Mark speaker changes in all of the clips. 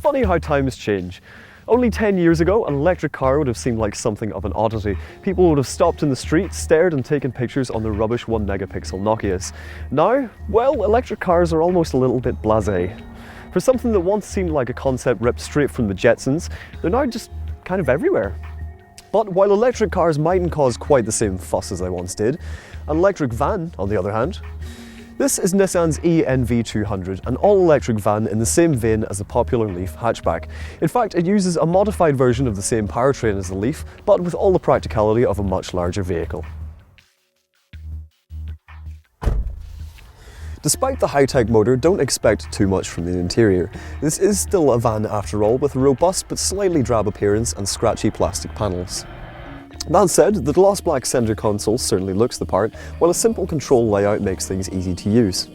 Speaker 1: funny how times change. Only 10 years ago, an electric car would have seemed like something of an oddity. People would have stopped in the street, stared and taken pictures on their rubbish 1 megapixel Nokias. Now, well, electric cars are almost a little bit blasé. For something that once seemed like a concept ripped straight from the Jetsons, they're now just kind of everywhere. But while electric cars mightn't cause quite the same fuss as they once did, an electric van, on the other hand, this is Nissan's e-NV200, an all-electric van in the same vein as the popular LEAF hatchback. In fact, it uses a modified version of the same powertrain as the LEAF, but with all the practicality of a much larger vehicle. Despite the high-tech motor, don't expect too much from the interior. This is still a van after all, with a robust but slightly drab appearance and scratchy plastic panels. That said, the gloss black centre console certainly looks the part, while a simple control layout makes things easy to use.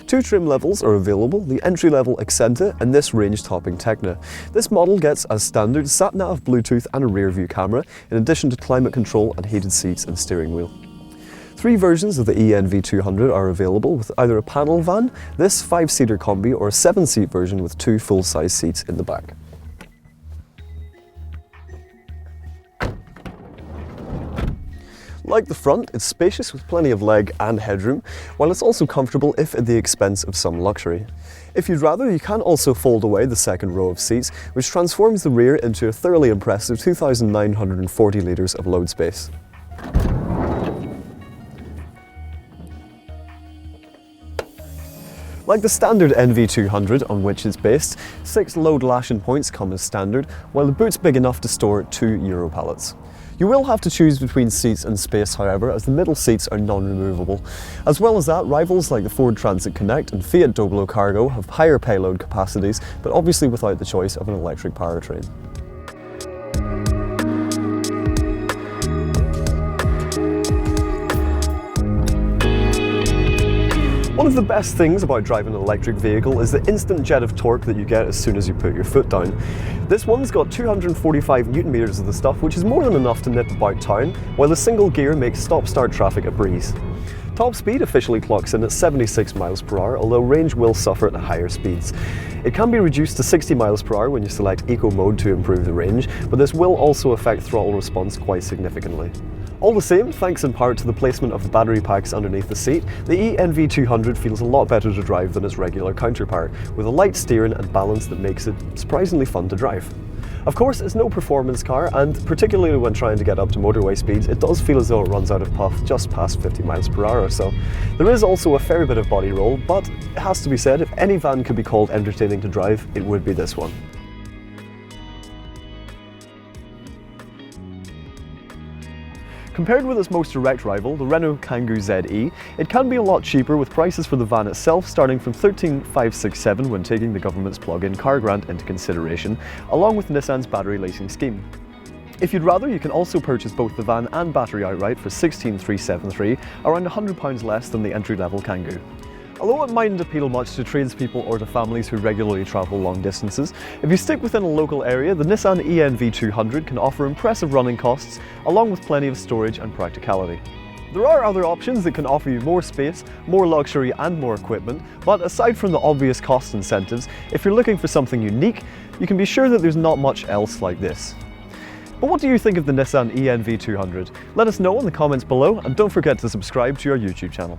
Speaker 1: 2 trim levels are available, the entry-level Accenta and this range-topping Tecna. This model gets, as standard, sat-nav, Bluetooth and a rear-view camera, in addition to climate control and heated seats and steering wheel. 3 versions of the e-NV200 are available, with either a panel van, this 5-seater Combi, or a 7-seat version with 2 full-size seats in the back. Like the front, it's spacious with plenty of leg and headroom, while it's also comfortable if at the expense of some luxury. If you'd rather, you can also fold away the second row of seats, which transforms the rear into a thoroughly impressive 2,940 litres of load space. Like the standard NV200 on which it's based, 6 load lashing points come as standard, while the boot's big enough to store 2 Euro pallets. You will have to choose between seats and space, however, as the middle seats are non-removable. As well as that, rivals like the Ford Transit Connect and Fiat Doblo Cargo have higher payload capacities, but obviously without the choice of an electric powertrain. One of the best things about driving an electric vehicle is the instant jet of torque that you get as soon as you put your foot down. This one's got 245 Newton meters of the stuff, which is more than enough to nip about town, while the single gear makes stop-start traffic a breeze. Top speed officially clocks in at 76 miles per hour, although range will suffer at higher speeds. It can be reduced to 60 miles per hour when you select Eco mode to improve the range, but this will also affect throttle response quite significantly. All the same, thanks in part to the placement of the battery packs underneath the seat, the e-NV200 feels a lot better to drive than its regular counterpart, with a light steering and balance that makes it surprisingly fun to drive. Of course, it's no performance car, and particularly when trying to get up to motorway speeds, it does feel as though it runs out of puff just past 50 miles per hour or so. There is also a fair bit of body roll, but it has to be said, if any van could be called entertaining to drive, it would be this one. Compared with its most direct rival, the Renault Kangoo ZE, it can be a lot cheaper, with prices for the van itself starting from $13,567 when taking the government's plug-in car grant into consideration, along with Nissan's battery leasing scheme. If you'd rather, you can also purchase both the van and battery outright for $16,373, around £100 less than the entry-level Kangoo. Although it mightn't appeal much to tradespeople or to families who regularly travel long distances, if you stick within a local area, the Nissan e-NV200 can offer impressive running costs, along with plenty of storage and practicality. There are other options that can offer you more space, more luxury and more equipment, but aside from the obvious cost incentives, if you're looking for something unique, you can be sure that there's not much else like this. But what do you think of the Nissan e-NV200? Let us know in the comments below, and don't forget to subscribe to our YouTube channel.